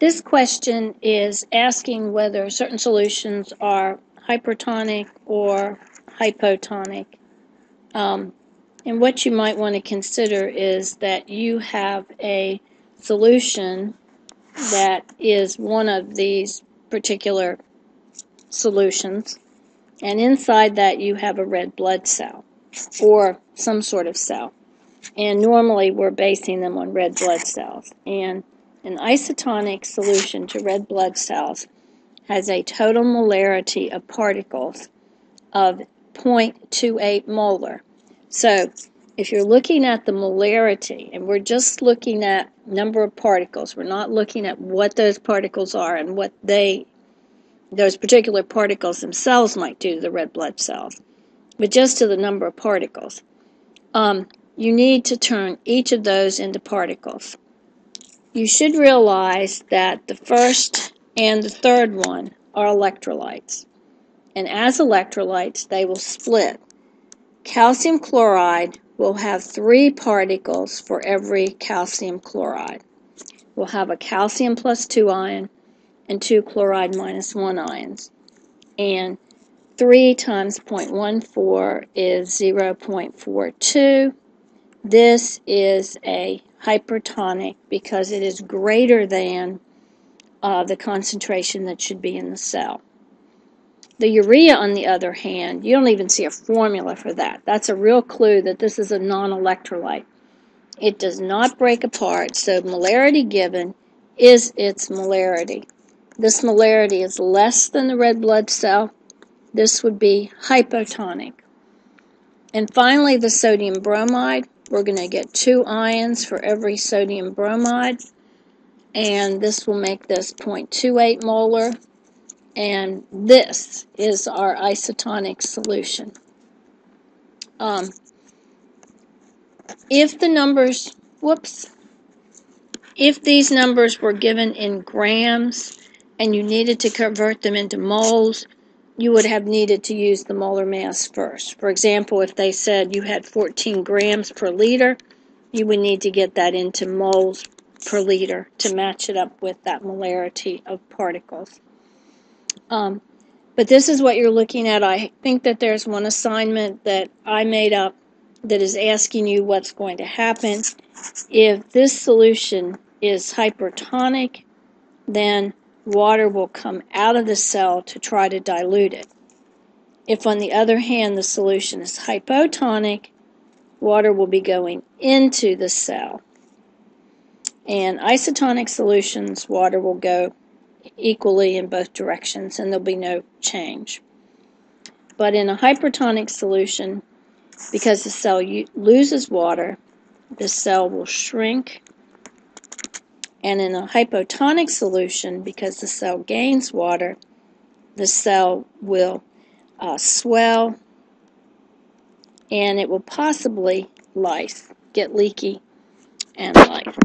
This question is asking whether certain solutions are hypertonic or hypotonic. And what you might want to consider is that you have a solution that is one of these particular solutions, and inside that you have a red blood cell or some sort of cell. And normally we're basing them on red blood cells. And an isotonic solution to red blood cells has a total molarity of particles of 0.28 molar. So if you're looking at the molarity, and we're just looking at number of particles, we're not looking at what those particles are and what those particular particles themselves might do to the red blood cells, but just to the number of particles. You need to turn each of those into particles. You should realize that the first and the third one are electrolytes. And as electrolytes, they will split. Calcium chloride will have 3 particles for every calcium chloride. We'll have a calcium plus 2 ion and 2 chloride minus 1 ions. And 3 times 0.14 is 0.42. This is a hypertonic because it is greater than the concentration that should be in the cell. The urea, on the other hand, you don't even see a formula for that. That's a real clue that this is a non-electrolyte. It does not break apart, so molarity given is its molarity. This molarity is less than the red blood cell. This would be hypotonic. And finally, the sodium bromide. We're going to get 2 ions for every sodium bromide, and this will make this 0.28 molar, and this is our isotonic solution. If these numbers were given in grams and you needed to convert them into moles, you would have needed to use the molar mass first. For example, if they said you had 14 grams per liter, you would need to get that into moles per liter to match it up with that molarity of particles. But this is what you're looking at. I think that there's one assignment that I made up that is asking you what's going to happen. If this solution is hypertonic, then water will come out of the cell to try to dilute it. If, on the other hand, the solution is hypotonic, water will be going into the cell. And isotonic solutions, water will go equally in both directions, and there'll be no change. But in a hypertonic solution, because the cell loses water, the cell will shrink. And in a hypotonic solution, because the cell gains water, the cell will swell, and it will possibly lyse, get leaky, and lyse.